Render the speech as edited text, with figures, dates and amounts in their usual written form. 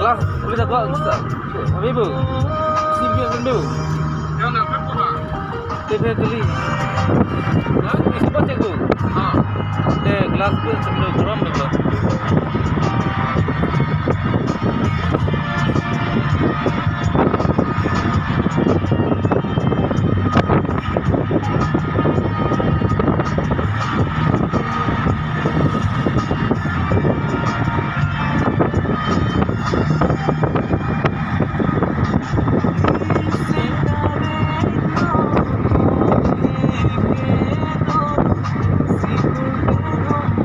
Kelas boleh satu apa ibu? Simpian kan ibu? Yang nak apa lah? TV tuli. Nah, isu baca tu. Ah, Kelas pun sebelum kurang berapa?